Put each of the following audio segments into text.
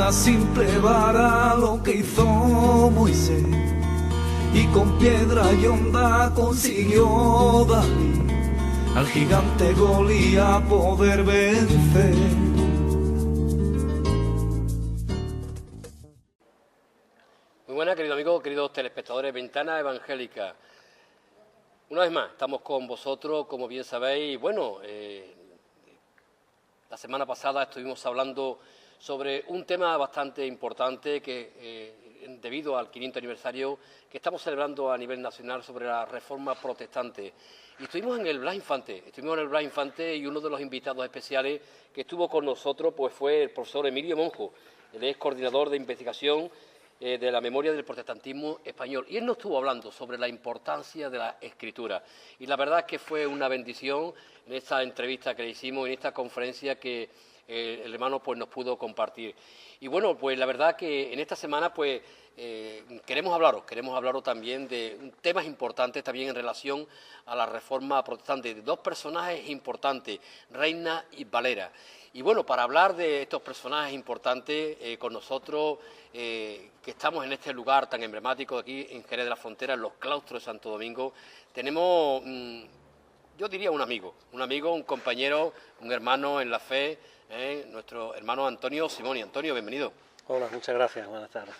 una simple vara lo que hizo Moisés, y con piedra y honda consiguió David al gigante Golías poder vencer. Muy buenas, queridos amigos, queridos telespectadores de Ventana Evangélica. Una vez más, estamos con vosotros, como bien sabéis. Bueno, la semana pasada estuvimos hablando sobre un tema bastante importante que, debido al 500 aniversario que estamos celebrando a nivel nacional sobre la reforma protestante. Y estuvimos en el Blas Infante, y uno de los invitados especiales que estuvo con nosotros pues fue el profesor Emilio Monjo. Él es coordinador de investigación de la memoria del protestantismo español. Y él nos estuvo hablando sobre la importancia de la escritura. Y la verdad es que fue una bendición en esta entrevista que le hicimos, en esta conferencia que el hermano pues nos pudo compartir. Y bueno, pues la verdad que en esta semana pues queremos hablaros también de temas importantes también en relación a la reforma protestante, de dos personajes importantes, Reina y Valera. Y bueno, para hablar de estos personajes importantes, con nosotros, que estamos en este lugar tan emblemático aquí en Jerez de la Frontera, en los claustros de Santo Domingo, tenemos, yo diría un amigo, un compañero, un hermano en la fe, nuestro hermano Antonio Simoni. Antonio, bienvenido. Hola, muchas gracias, buenas tardes.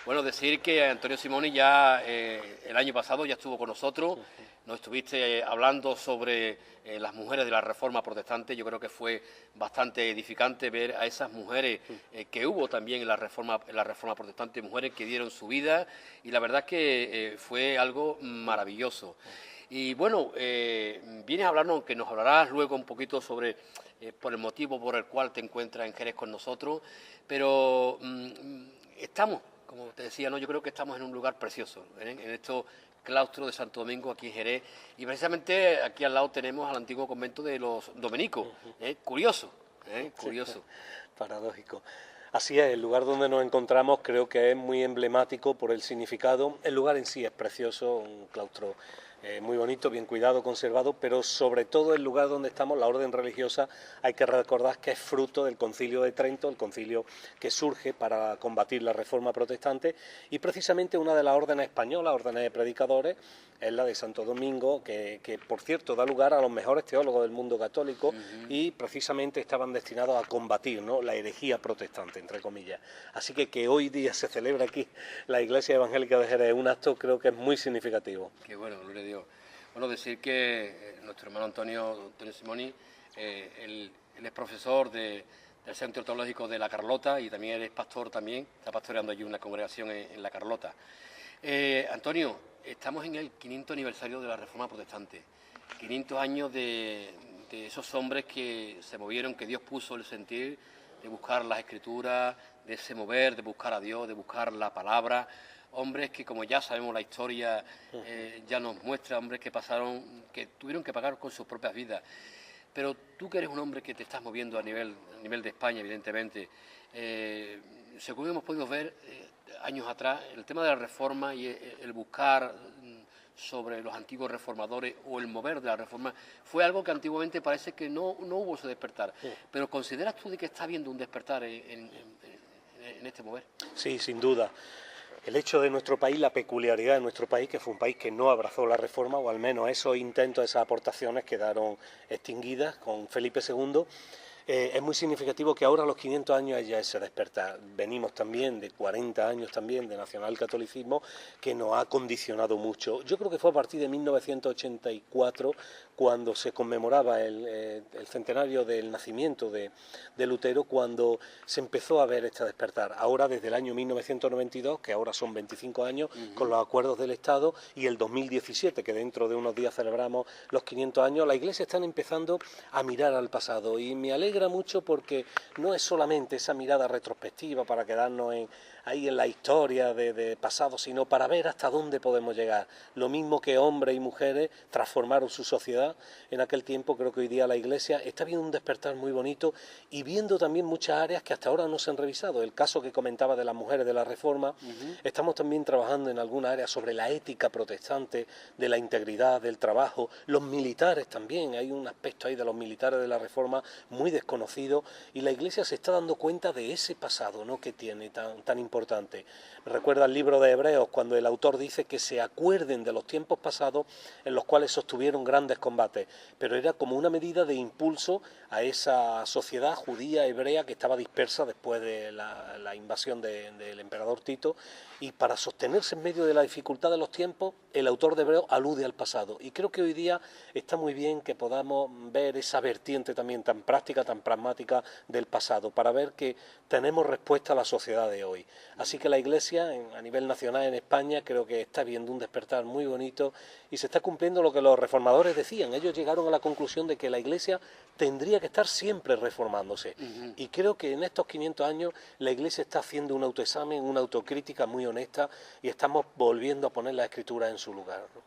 Bueno, decir que Antonio Simoni ya el año pasado ya estuvo con nosotros, nos estuviste hablando sobre las mujeres de la Reforma Protestante. Yo creo que fue bastante edificante ver a esas mujeres que hubo también en la Reforma Protestante, mujeres que dieron su vida, y la verdad es que fue algo maravilloso. Y bueno, vienes a hablarnos, que nos hablarás luego un poquito sobre por el motivo por el cual te encuentras en Jerez con nosotros, pero estamos, como te decía, ¿no? Yo creo que estamos en un lugar precioso, en estos claustros de Santo Domingo, aquí en Jerez, y precisamente aquí al lado tenemos al antiguo convento de los dominicos. Curioso. Paradójico. Así es, el lugar donde nos encontramos creo que es muy emblemático por el significado. El lugar en sí es precioso, un claustro muy bonito, bien cuidado, conservado, pero sobre todo el lugar donde estamos, la orden religiosa, hay que recordar que es fruto del Concilio de Trento, el concilio que surge para combatir la Reforma Protestante, y precisamente una de las órdenes españolas, órdenes de predicadores, es la de Santo Domingo, que por cierto da lugar a los mejores teólogos del mundo católico, y precisamente estaban destinados a combatir, ¿no?, la herejía protestante, entre comillas. Así que hoy día se celebra aquí la Iglesia Evangélica de Jerez, un acto creo que es muy significativo. Qué bueno, gloria a Dios. Bueno, decir que nuestro hermano Antonio Simoni, él es profesor del Centro Teológico de La Carlota, y también es pastor, está pastoreando allí una congregación en La Carlota. Antonio, estamos en el 500 aniversario de la Reforma Protestante, 500 años de esos hombres que se movieron, que Dios puso el sentir de buscar las Escrituras, de ese mover, de buscar a Dios, de buscar la palabra. Hombres que, como ya sabemos la historia, ya nos muestra, hombres que tuvieron que pagar con sus propias vidas. Pero tú, que eres un hombre que te estás moviendo a nivel de España, evidentemente, según hemos podido ver años atrás, el tema de la reforma y el buscar sobre los antiguos reformadores o el mover de la reforma fue algo que antiguamente parece que no hubo ese despertar. Pero ¿consideras tú de que está habiendo un despertar en este mover? Sí, sin duda. El hecho de nuestro país, la peculiaridad de nuestro país, que fue un país que no abrazó la reforma, o al menos esos intentos, esas aportaciones quedaron extinguidas con Felipe II, es muy significativo que ahora a los 500 años haya ese despertar. Venimos también de 40 años también de nacionalcatolicismo que nos ha condicionado mucho. Yo creo que fue a partir de 1984 cuando se conmemoraba el centenario del nacimiento de Lutero, cuando se empezó a ver este despertar. Ahora desde el año 1992, que ahora son 25 años, con los acuerdos del Estado, y el 2017, que dentro de unos días celebramos los 500 años, la Iglesia está empezando a mirar al pasado, y me alegra mucho porque no es solamente esa mirada retrospectiva para quedarnos ahí en la historia de pasado, sino para ver hasta dónde podemos llegar. Lo mismo que hombres y mujeres transformaron su sociedad en aquel tiempo, creo que hoy día la Iglesia está viendo un despertar muy bonito y viendo también muchas áreas que hasta ahora no se han revisado. El caso que comentaba de las mujeres de la Reforma, estamos también trabajando en alguna área sobre la ética protestante, de la integridad, del trabajo, los militares también, hay un aspecto ahí de los militares de la Reforma muy desconocido desconocido, y la Iglesia se está dando cuenta de ese pasado, ¿no?, que tiene tan importante. Me recuerda el libro de Hebreos, cuando el autor dice que se acuerden de los tiempos pasados en los cuales sostuvieron grandes combates, pero era como una medida de impulso a esa sociedad judía hebrea que estaba dispersa después de la invasión del emperador Tito, y para sostenerse en medio de la dificultad de los tiempos, el autor de Hebreos alude al pasado. Y creo que hoy día está muy bien que podamos ver esa vertiente también tan práctica, tan pragmática del pasado, para ver que tenemos respuesta a la sociedad de hoy. Así que la Iglesia, a nivel nacional en España, creo que está viendo un despertar muy bonito y se está cumpliendo lo que los reformadores decían. Ellos llegaron a la conclusión de que la Iglesia tendría que estar siempre reformándose. Y creo que en estos 500 años la Iglesia está haciendo un autoexamen, una autocrítica muy honesta, y estamos volviendo a poner la Escritura en su lugar, ¿no?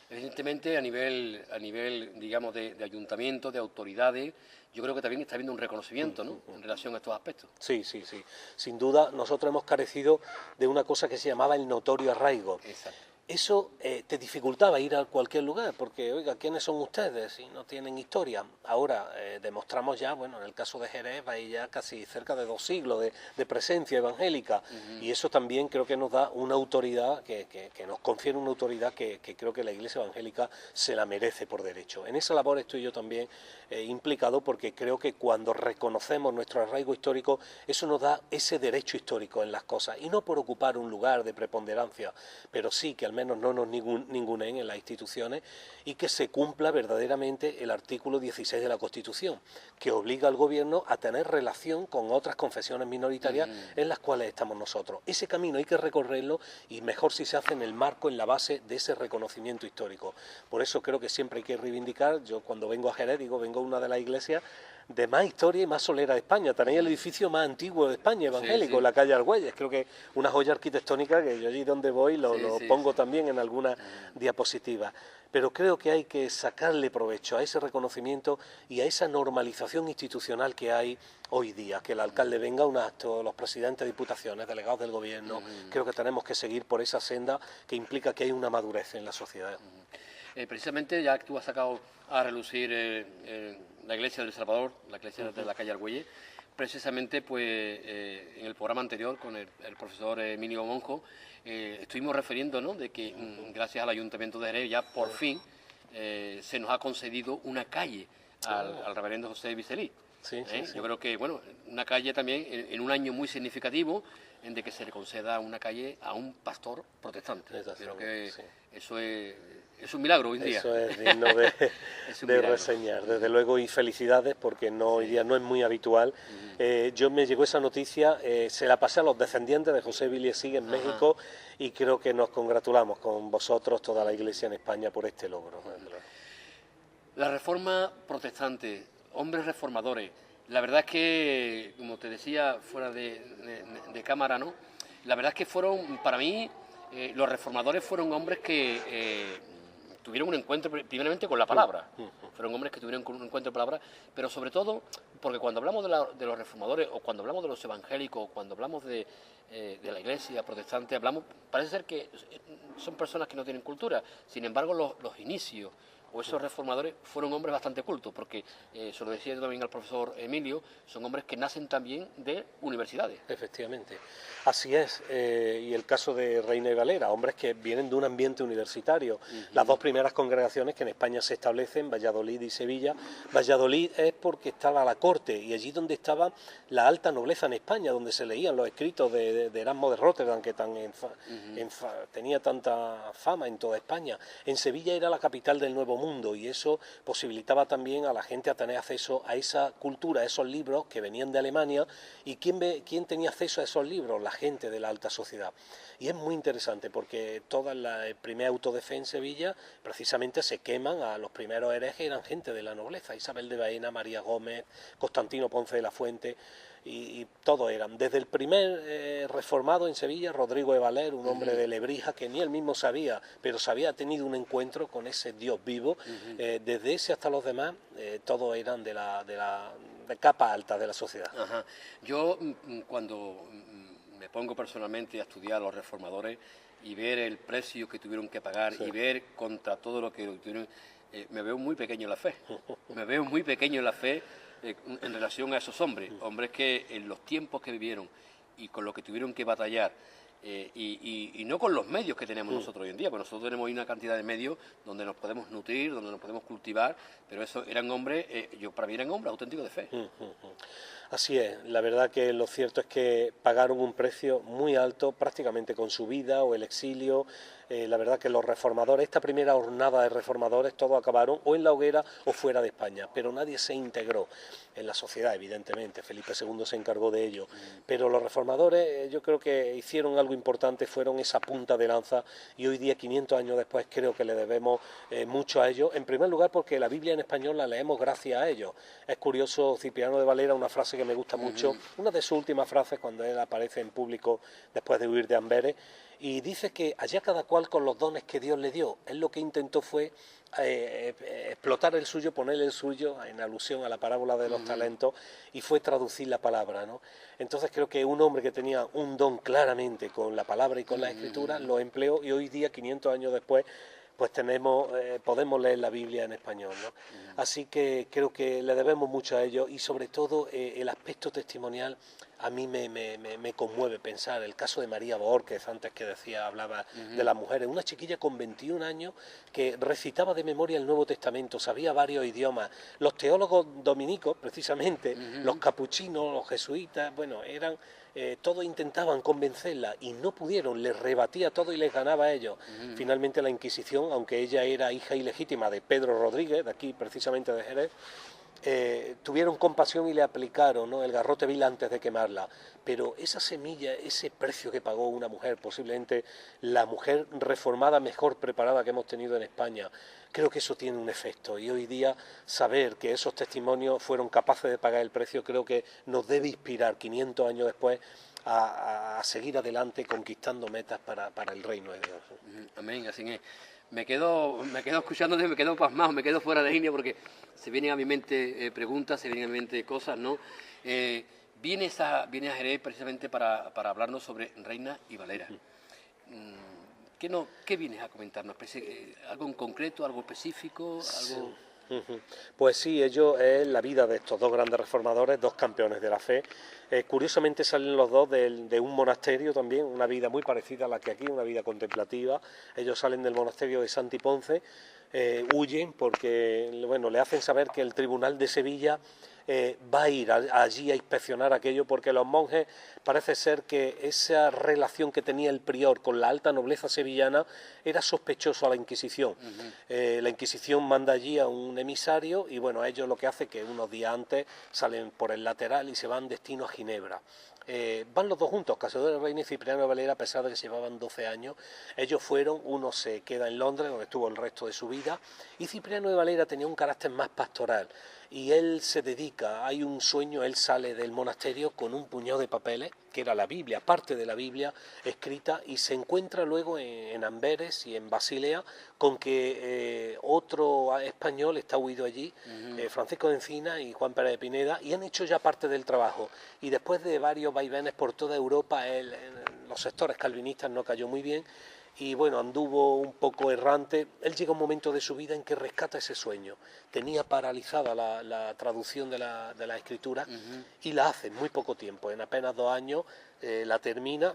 Evidentemente, a nivel digamos, de ayuntamiento, de autoridades, yo creo que también está habiendo un reconocimiento, ¿no?, en relación a estos aspectos. Sí, sí, sí. Sin duda, nosotros hemos carecido de una cosa que se llamaba el notorio arraigo. Exacto. Eso te dificultaba ir a cualquier lugar, porque, oiga, ¿quiénes son ustedes si no tienen historia? Ahora demostramos ya, bueno, en el caso de Jerez, va ya casi cerca de 2 siglos de presencia evangélica, y eso también creo que nos da una autoridad, que nos confiere una autoridad que creo que la Iglesia evangélica se la merece por derecho. En esa labor estoy yo también implicado, porque creo que cuando reconocemos nuestro arraigo histórico, eso nos da ese derecho histórico en las cosas, y no por ocupar un lugar de preponderancia, pero sí que al menos no nos ningunen en las instituciones, y que se cumpla verdaderamente el artículo 16 de la Constitución, que obliga al gobierno a tener relación con otras confesiones minoritarias en las cuales estamos nosotros. Ese camino hay que recorrerlo, y mejor si se hace en el marco, en la base de ese reconocimiento histórico. Por eso creo que siempre hay que reivindicar. Yo cuando vengo a Jerez digo, vengo a una de las iglesias de más historia y más solera de España. Tenéis el edificio más antiguo de España, evangélico, la calle Argüelles. Creo que es una joya arquitectónica que yo allí donde voy lo pongo también en alguna diapositiva. Pero creo que hay que sacarle provecho a ese reconocimiento y a esa normalización institucional que hay hoy día. Que el alcalde venga a un acto, los presidentes de diputaciones, delegados del gobierno. Creo que tenemos que seguir por esa senda que implica que hay una madurez en la sociedad. Precisamente, ya que tú has sacado a relucir la Iglesia del Salvador, la Iglesia de la calle Argüelles, precisamente pues en el programa anterior con el profesor Emilio Monjo estuvimos refiriendo, ¿no?, de que gracias al Ayuntamiento de Jerez ya por fin se nos ha concedido una calle al reverendo José Bicelí. Sí. Yo creo que, bueno, una calle también en un año muy significativo en de que se le conceda una calle a un pastor protestante. Creo que eso es un milagro hoy en día. Eso es digno de reseñar, desde luego, y felicidades, porque hoy día no es muy habitual. Yo me llegó esa noticia, se la pasé a los descendientes de José Bicelí en México, y creo que nos congratulamos con vosotros, toda la Iglesia en España, por este logro. La reforma protestante, hombres reformadores, la verdad es que, como te decía fuera de cámara, ¿no?, la verdad es que fueron, para mí, los reformadores fueron hombres que tuvieron un encuentro primeramente con la palabra, fueron hombres que tuvieron un encuentro con la palabra, pero sobre todo, porque cuando hablamos de los reformadores, o cuando hablamos de los evangélicos, o cuando hablamos de la Iglesia protestante, parece ser que son personas que no tienen cultura. Sin embargo, los inicios o esos reformadores fueron hombres bastante cultos, porque, se lo decía yo también al profesor Emilio, son hombres que nacen también de universidades. Efectivamente, así es, y el caso de Reina y Valera, hombres que vienen de un ambiente universitario. Las 2 primeras congregaciones que en España se establecen, Valladolid y Sevilla. Valladolid es porque estaba la corte, y allí donde estaba la alta nobleza en España, donde se leían los escritos de Erasmo de Rotterdam, que tenía tanta fama en toda España. En Sevilla era la capital del Nuevo Mundo, y eso posibilitaba también a la gente a tener acceso a esa cultura, a esos libros que venían de Alemania. ¿Y quién tenía acceso a esos libros? La gente de la alta sociedad. Y es muy interesante, porque toda el primer auto de fe en Sevilla precisamente se queman a los primeros herejes, eran gente de la nobleza: Isabel de Baena, María Gómez, Constantino Ponce de la Fuente, y todos eran. Desde el primer reformado en Sevilla, Rodrigo de Valer, un hombre de Lebrija que ni él mismo sabía, pero se había tenido un encuentro con ese Dios vivo. Desde ese hasta los demás, todos eran de capa alta de la sociedad. Yo, cuando me pongo personalmente a estudiar a los reformadores y ver el precio que tuvieron que pagar, y ver contra todo lo que tuvieron, me veo muy pequeño en la fe. Me veo muy pequeño en la fe, en relación a esos hombres, hombres que en los tiempos que vivieron y con lo que tuvieron que batallar, y no con los medios que tenemos nosotros hoy en día, porque nosotros tenemos hoy una cantidad de medios donde nos podemos nutrir, donde nos podemos cultivar, pero eso eran hombres, para mí eran hombres auténticos de fe. Así es, la verdad que lo cierto es que pagaron un precio muy alto, prácticamente con su vida o el exilio. La verdad que los reformadores, esta primera hornada de reformadores, todos acabaron o en la hoguera o fuera de España, pero nadie se integró en la sociedad, evidentemente. Felipe II se encargó de ello, pero los reformadores yo creo que hicieron algo importante, fueron esa punta de lanza, y hoy día, 500 años después, creo que le debemos mucho a ellos. En primer lugar, porque la Biblia en español la leemos gracias a ellos. Es curioso, Cipriano de Valera, una frase que me gusta mucho, una de sus últimas frases cuando él aparece en público después de huir de Amberes, y dice que allá cada cual con los dones que Dios le dio. Él lo que intentó fue explotar el suyo, ponerle el suyo, en alusión a la parábola de los talentos, y fue traducir la palabra, ¿no? Entonces creo que un hombre que tenía un don claramente con la palabra y con la escritura, lo empleó, y hoy día, 500 años después, pues podemos leer la Biblia en español, ¿no? Así que creo que le debemos mucho a ellos, y sobre todo el aspecto testimonial a mí me conmueve pensar. El caso de María Borges, antes que hablaba de las mujeres, una chiquilla con 21 años que recitaba de memoria el Nuevo Testamento, sabía varios idiomas. Los teólogos dominicos, precisamente, los capuchinos, los jesuitas, bueno, todos intentaban convencerla y no pudieron, les rebatía todo y les ganaba a ellos. Finalmente la Inquisición, aunque ella era hija ilegítima de Pedro Rodríguez, de aquí precisamente de Jerez, tuvieron compasión y le aplicaron, ¿no?, el garrote vil antes de quemarla. Pero esa semilla, ese precio que pagó una mujer, posiblemente la mujer reformada mejor preparada que hemos tenido en España, creo que eso tiene un efecto, y hoy día saber que esos testimonios fueron capaces de pagar el precio, creo que nos debe inspirar 500 años después a seguir adelante conquistando metas para el reino de Dios. Amén, así es. Me quedo escuchándote, me quedo pasmado, me quedo fuera de línea, porque se vienen a mi mente preguntas, se vienen a mi mente cosas, ¿no? Vienes a Jerez precisamente para hablarnos sobre Reina y Valera. ¿Qué vienes a comentarnos? ¿Algo en concreto, algo específico? Algo... Pues sí, ello es la vida de estos dos grandes reformadores, dos campeones de la fe. Curiosamente salen los dos de un monasterio también, una vida muy parecida a la que aquí, una vida contemplativa. Ellos salen del monasterio de Santi Ponce, huyen porque, bueno, le hacen saber que el Tribunal de Sevilla va a ir allí a inspeccionar aquello, porque los monjes, parece ser que esa relación que tenía el prior con la alta nobleza sevillana era sospechoso a la Inquisición. La Inquisición manda allí a un emisario, y bueno, ellos lo que hace es que unos días antes salen por el lateral y se van destino a Ginebra. Van los dos juntos, Cassiodoro de Reina y Cipriano de Valera, a pesar de que se llevaban 12 años. Ellos fueron, uno se queda en Londres, donde estuvo el resto de su vida, y Cipriano de Valera tenía un carácter más pastoral, y él se dedica, hay un sueño, él sale del monasterio con un puñado de papeles, que era la Biblia, parte de la Biblia escrita, y se encuentra luego en Amberes y en Basilea con que otro español está huido allí, Francisco de Encina y Juan Pérez de Pineda, y han hecho ya parte del trabajo. Y después de varios vaivenes por toda Europa, en los sectores calvinistas no cayó muy bien, y bueno, anduvo un poco errante. Él llega a un momento de su vida en que rescata ese sueño. Tenía paralizada la traducción de la escritura, y la hace en muy poco tiempo, en apenas 2 años, la termina,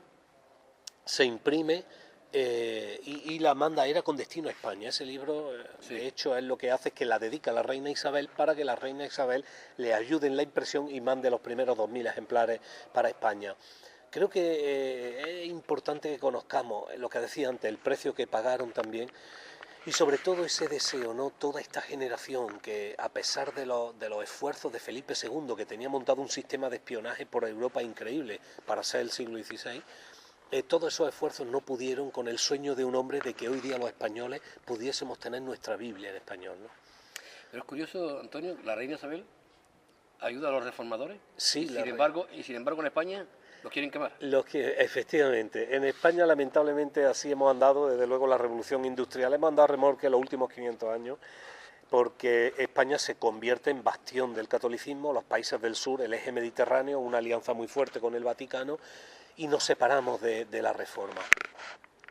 se imprime, y la manda, era con destino a España. Ese libro, de hecho, es lo que hace, es que la dedica a la reina Isabel, para que la reina Isabel le ayude en la impresión y mande los primeros 2000 ejemplares para España. Creo que es importante que conozcamos lo que decía antes, el precio que pagaron también, y sobre todo ese deseo, ¿no? Toda esta generación que, a pesar de los esfuerzos de Felipe II, que tenía montado un sistema de espionaje por Europa increíble para ser el siglo XVI, todos esos esfuerzos no pudieron con el sueño de un hombre de que hoy día los españoles pudiésemos tener nuestra Biblia en español, ¿no? Pero es curioso, Antonio, la reina Isabel ayuda a los reformadores, sí, y sin embargo en España los quieren quemar. Efectivamente, en España lamentablemente así hemos andado desde luego la revolución industrial, hemos andado a remolque los últimos 500 años, porque España se convierte en bastión del catolicismo, los países del sur, el eje mediterráneo, una alianza muy fuerte con el Vaticano, y nos separamos de la Reforma.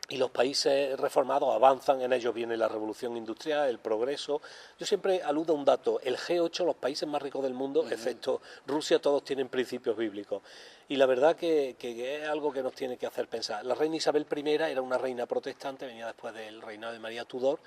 y los países reformados avanzan, en ellos viene la revolución industrial, el progreso. Yo siempre aludo a un dato, el G8, los países más ricos del mundo, excepto Rusia, todos tienen principios bíblicos. Y la verdad que es algo que nos tiene que hacer pensar. La reina Isabel I era una reina protestante, venía después del reinado de María Tudor.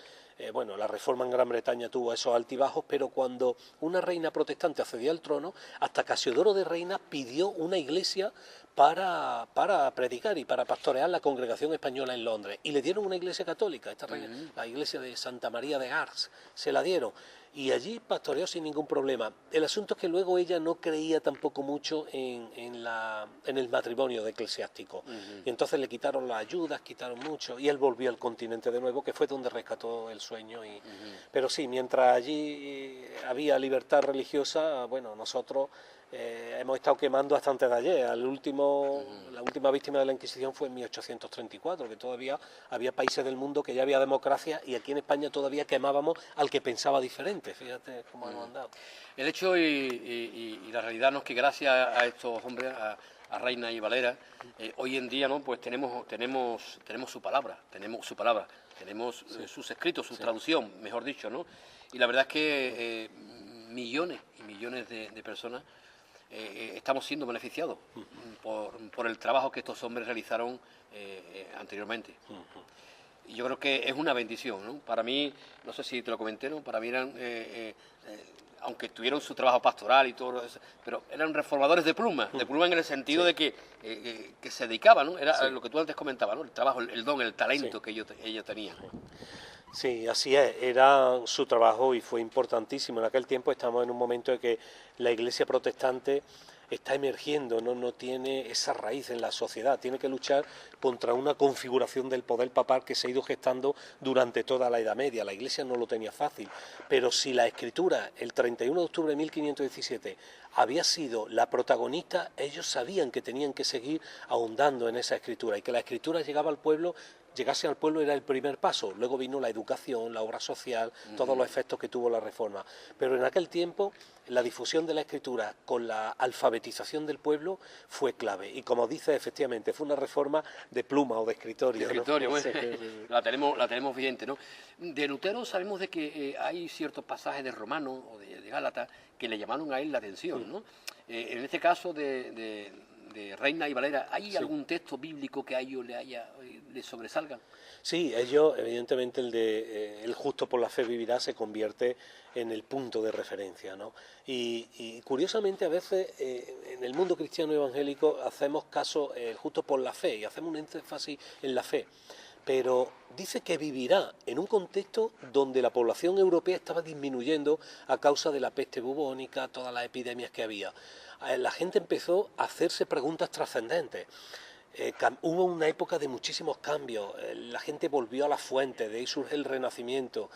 Bueno, la reforma en Gran Bretaña tuvo esos altibajos, pero cuando una reina protestante accedía al trono, hasta Casiodoro de Reina pidió una iglesia para predicar y para pastorear la congregación española en Londres. Y le dieron una iglesia católica, esta reina, la iglesia de Santa María de Ars, se la dieron. Y allí pastoreó sin ningún problema. El asunto es que luego ella no creía tampoco mucho en el matrimonio de eclesiástico. Y entonces le quitaron las ayudas, quitaron mucho, y él volvió al continente de nuevo, que fue donde rescató el sueño. Pero sí, mientras allí había libertad religiosa, bueno, nosotros hemos estado quemando hasta antes de ayer. La última víctima de la Inquisición fue en 1834, que todavía había países del mundo que ya había democracia, y aquí en España todavía quemábamos al que pensaba diferente. Fíjate cómo hemos andado. El hecho y la realidad, ¿no?, es que gracias a estos hombres, a Reina y Valera, hoy en día, ¿no?, pues tenemos su palabra, tenemos sus escritos, su traducción, mejor dicho, ¿no? Y la verdad es que millones y millones de personas estamos siendo beneficiados por el trabajo que estos hombres realizaron anteriormente. Y yo creo que es una bendición, ¿no? Para mí, no sé si te lo comenté, ¿no?, para mí eran, aunque tuvieron su trabajo pastoral y todo eso, pero eran reformadores de pluma en el sentido de que se dedicaban, ¿no? Era lo que tú antes comentabas, ¿no?, el trabajo, el don, el talento que ellos tenían. Sí, así es, era su trabajo y fue importantísimo. En aquel tiempo estamos en un momento en que la Iglesia protestante está emergiendo, no tiene esa raíz en la sociedad, tiene que luchar contra una configuración del poder papal que se ha ido gestando durante toda la Edad Media. La Iglesia no lo tenía fácil, pero si la Escritura, el 31 de octubre de 1517, había sido la protagonista, ellos sabían que tenían que seguir ahondando en esa Escritura, y que la Escritura llegaba al pueblo. Llegarse al pueblo era el primer paso, luego vino la educación, la obra social, todos los efectos que tuvo la reforma. Pero en aquel tiempo la difusión de la escritura con la alfabetización del pueblo fue clave. Y como dice, efectivamente, fue una reforma de pluma o de escritorio. De escritorio, ¿no? Sí. La tenemos vigente, ¿no? De Lutero sabemos de que hay ciertos pasajes de Romanos o de Gálatas que le llamaron a él la atención, ¿no? En este caso de Reina y Valera, ¿hay algún texto bíblico que a ellos le sobresalgan? Sí, ellos, evidentemente, el justo por la fe vivirá se convierte en el punto de referencia, ¿no? Y curiosamente, a veces en el mundo cristiano evangélico hacemos caso el justo por la fe y hacemos un énfasis en la fe. Pero dice que vivirá en un contexto donde la población europea estaba disminuyendo a causa de la peste bubónica, todas las epidemias que había. La gente empezó a hacerse preguntas trascendentes. Hubo una época de muchísimos cambios, la gente volvió a las fuentes, de ahí surge el Renacimiento,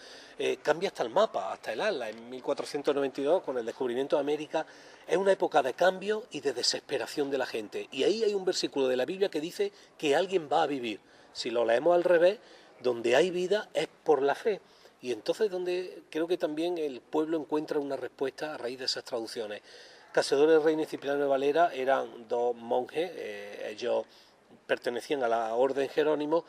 cambia hasta el mapa, hasta el Atlas, en 1492 con el descubrimiento de América. Es una época de cambio y de desesperación de la gente, y ahí hay un versículo de la Biblia que dice que alguien va a vivir. Si lo leemos al revés, donde hay vida es por la fe. Y entonces donde creo que también el pueblo encuentra una respuesta a raíz de esas traducciones. Casiodoro de Reina y Cipriano de Valera eran dos monjes, ellos pertenecían a la orden Jerónimo,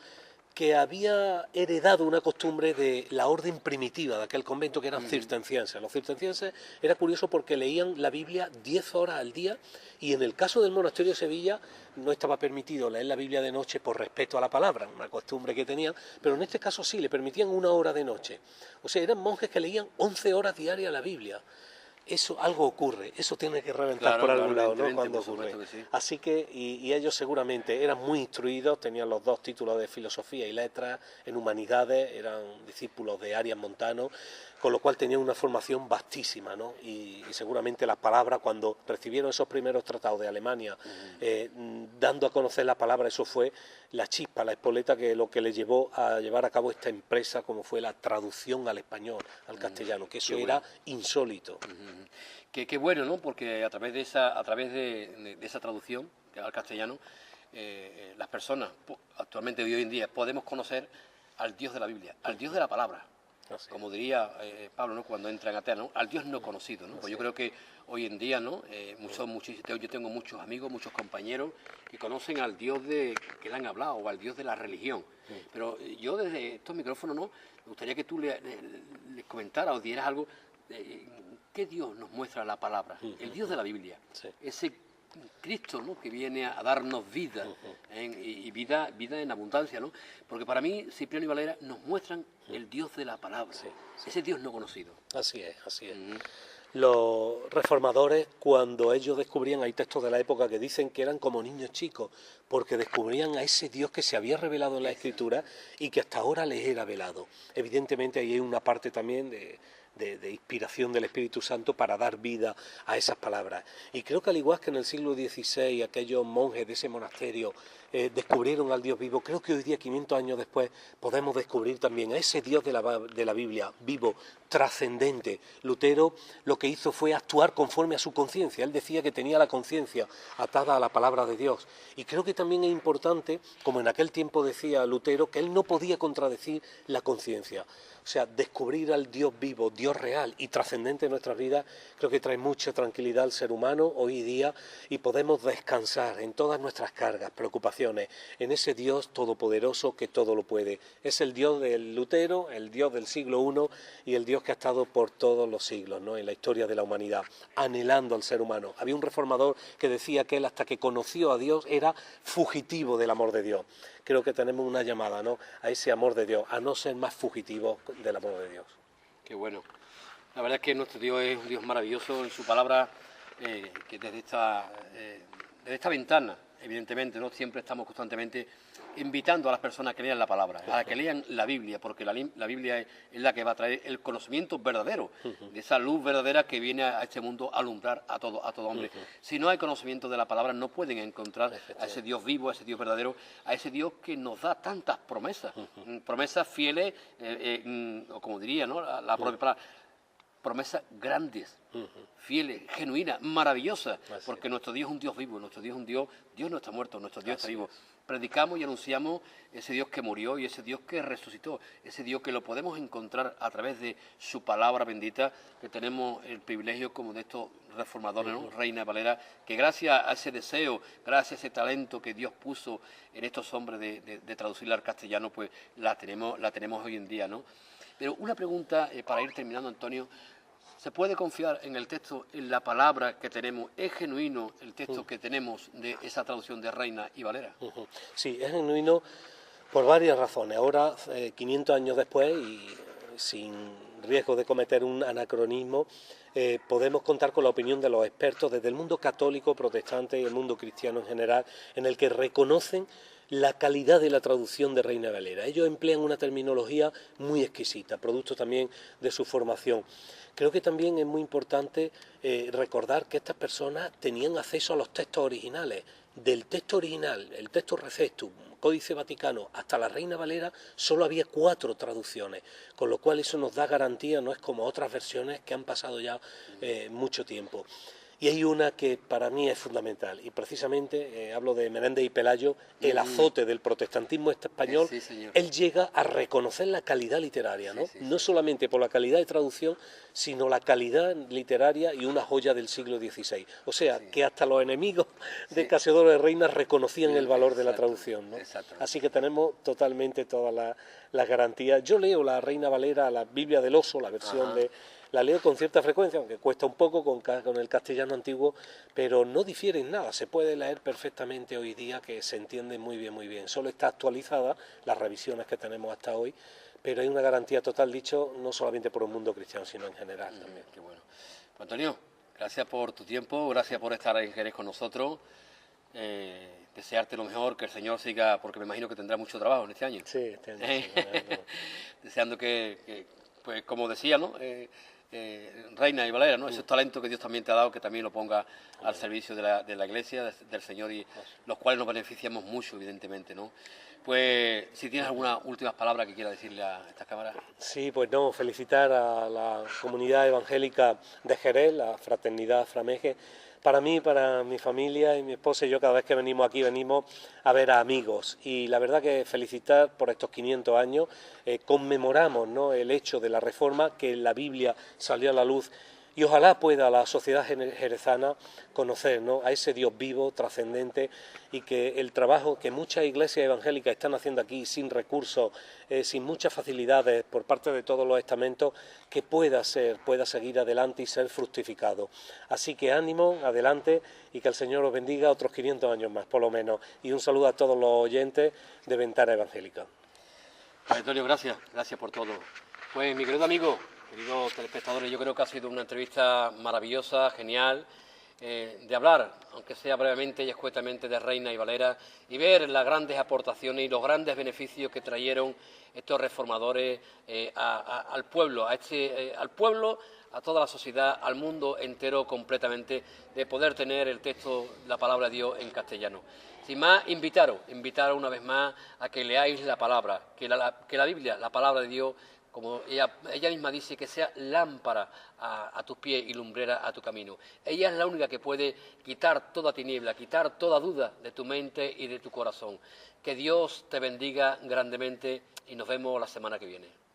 que había heredado una costumbre de la orden primitiva de aquel convento, que eran cistercienses. Los cistercienses era curioso porque leían la Biblia 10 horas al día, y en el caso del monasterio de Sevilla no estaba permitido leer la Biblia de noche por respeto a la palabra, una costumbre que tenían, pero en este caso sí, le permitían 1 hora de noche. O sea, eran monjes que leían 11 horas diarias la Biblia. Eso, algo ocurre, eso tiene que reventar por algún lado, ¿no?, cuando ocurre. Que sí. Así que, y ellos seguramente eran muy instruidos, tenían los 2 títulos de filosofía y letras, en humanidades, eran discípulos de Arias Montano, con lo cual tenían una formación vastísima, ¿no? Y seguramente las palabras, cuando recibieron esos primeros tratados de Alemania, dando a conocer la palabra, eso fue la chispa, la espoleta, que lo que les llevó a llevar a cabo esta empresa, como fue la traducción al español, al castellano, que eso era insólito. Qué bueno, ¿no? Porque a través de esa traducción al castellano, las personas actualmente de hoy en día podemos conocer al Dios de la Biblia, al Dios de la palabra. como diría Pablo, ¿no?, cuando entra en Atenas, ¿no?, al Dios no conocido, ¿no? Pues yo creo que hoy en día, ¿no?, yo tengo muchos amigos, muchos compañeros que conocen al Dios que le han hablado, o al Dios de la religión. Pero yo desde estos micrófonos, ¿no?, me gustaría que tú les comentaras o dieras algo. ¿Qué Dios nos muestra la palabra? El Dios de la Biblia. Ese Cristo, ¿no?, que viene a darnos vida, y vida en abundancia, ¿no? Porque para mí, Cipriano y Valera nos muestran el Dios de la palabra, ese Dios no conocido. Así es, así es. Los reformadores, cuando ellos descubrían, hay textos de la época que dicen que eran como niños chicos, porque descubrían a ese Dios que se había revelado en la Escritura y que hasta ahora les era velado. Evidentemente ahí hay una parte también de inspiración del Espíritu Santo para dar vida a esas palabras. Y creo que al igual que en el siglo XVI aquellos monjes de ese monasterio descubrieron al Dios vivo, creo que hoy día, 500 años después, podemos descubrir también a ese Dios de la Biblia, vivo, trascendente. Lutero lo que hizo fue actuar conforme a su conciencia. Él decía que tenía la conciencia atada a la palabra de Dios. Y creo que también es importante, como en aquel tiempo decía Lutero, que él no podía contradecir la conciencia. O sea, descubrir al Dios vivo, Dios real y trascendente en nuestras vidas, creo que trae mucha tranquilidad al ser humano hoy día, y podemos descansar en todas nuestras cargas, preocupaciones, en ese Dios todopoderoso que todo lo puede. Es el Dios del Lutero, el Dios del siglo I y el Dios que ha estado por todos los siglos, ¿no?, en la historia de la humanidad, anhelando al ser humano. Había un reformador que decía que él, hasta que conoció a Dios, era fugitivo del amor de Dios. Creo que tenemos una llamada, ¿no?, a ese amor de Dios, a no ser más fugitivos del amor de Dios. Qué bueno. La verdad es que nuestro Dios es un Dios maravilloso en su palabra, que desde esta ventana, evidentemente, ¿no?, siempre estamos constantemente invitando a las personas a que lean la palabra, a que lean la Biblia, porque la Biblia es la que va a traer el conocimiento verdadero, de esa luz verdadera que viene a este mundo a alumbrar a todo hombre. Si no hay conocimiento de la palabra, no pueden encontrar a ese Dios vivo, a ese Dios verdadero, a ese Dios que nos da tantas promesas, promesas fieles, o como diría, ¿no?, la propia palabra, promesas grandes, fieles, genuinas, maravillosas, porque nuestro Dios es un Dios vivo, nuestro Dios es un Dios no está muerto, nuestro Dios está vivo. Predicamos y anunciamos ese Dios que murió y ese Dios que resucitó, ese Dios que lo podemos encontrar a través de su palabra bendita, que tenemos el privilegio, como de estos reformadores, ¿no?, Reina Valera, que gracias a ese deseo, gracias a ese talento que Dios puso en estos hombres de traducirla al castellano, pues la tenemos hoy en día, ¿no? Pero una pregunta para ir terminando, Antonio. ¿Se puede confiar en el texto, en la palabra que tenemos? ¿Es genuino el texto que tenemos de esa traducción de Reina y Valera? Sí, es genuino por varias razones. Ahora, 500 años después, y sin riesgo de cometer un anacronismo, podemos contar con la opinión de los expertos desde el mundo católico, protestante y el mundo cristiano en general, en el que reconocen la calidad de la traducción de Reina Valera. Ellos emplean una terminología muy exquisita, producto también de su formación. Creo que también es muy importante recordar que estas personas tenían acceso a los textos originales. Del texto original, el texto Receptum, Códice Vaticano, hasta la Reina Valera, solo había 4 traducciones, con lo cual eso nos da garantía, no es como otras versiones que han pasado ya mucho tiempo. Y hay una que para mí es fundamental, y precisamente hablo de Menéndez y Pelayo, el azote del protestantismo español. Él llega a reconocer la calidad literaria, ¿no? No solamente por la calidad de traducción, sino la calidad literaria, y una joya del siglo XVI. O sea, que hasta los enemigos de Casiodoro de Reina reconocían el valor de la traducción, ¿no? Así que tenemos totalmente todas las garantías. Yo leo la Reina Valera, la Biblia del Oso, la versión la leo con cierta frecuencia, aunque cuesta un poco con el castellano antiguo, pero no difiere en nada, se puede leer perfectamente hoy día, que se entiende muy bien, muy bien. Solo está actualizada, las revisiones que tenemos hasta hoy, pero hay una garantía total, dicho no solamente por un mundo cristiano, sino en general también. Qué bueno. Pues, Antonio, gracias por tu tiempo, gracias por estar en Jerez con nosotros. Desearte lo mejor, que el Señor siga, porque me imagino que tendrá mucho trabajo en este año. Sí, deseando que, pues como decía, ¿no?, Reina y Valera, ¿no?, esos talentos que Dios también te ha dado, que también lo ponga al servicio de la Iglesia, del Señor, y los cuales nos beneficiamos mucho, evidentemente, ¿no? Pues, si tienes alguna última palabra que quieras decirle a esta cámara. Sí, pues no, felicitar a la comunidad evangélica de Jerez, la Fraternidad Frameje, Para mí, para mi familia y mi esposa y yo, cada vez que venimos aquí, venimos a ver a amigos. Y la verdad que felicitar por estos 500 años, conmemoramos, ¿no?, el hecho de la reforma, que la Biblia salió a la luz. Y ojalá pueda la sociedad jerezana conocer, ¿no?, a ese Dios vivo, trascendente, y que el trabajo que muchas iglesias evangélicas están haciendo aquí sin recursos, sin muchas facilidades por parte de todos los estamentos, que pueda seguir adelante y ser fructificado. Así que ánimo, adelante, y que el Señor os bendiga otros 500 años más, por lo menos. Y un saludo a todos los oyentes de Ventana Evangélica. Antonio, gracias por todo. Pues mi querido amigo, queridos telespectadores, yo creo que ha sido una entrevista maravillosa, genial, de hablar, aunque sea brevemente y escuetamente, de Reina y Valera y ver las grandes aportaciones y los grandes beneficios que trajeron estos reformadores al pueblo, al pueblo, a toda la sociedad, al mundo entero completamente, de poder tener el texto, la palabra de Dios en castellano. Sin más, invitaros una vez más a que leáis la palabra, que la Biblia, la palabra de Dios, como ella misma dice, que sea lámpara a tus pies y lumbrera a tu camino. Ella es la única que puede quitar toda tiniebla, quitar toda duda de tu mente y de tu corazón. Que Dios te bendiga grandemente y nos vemos la semana que viene.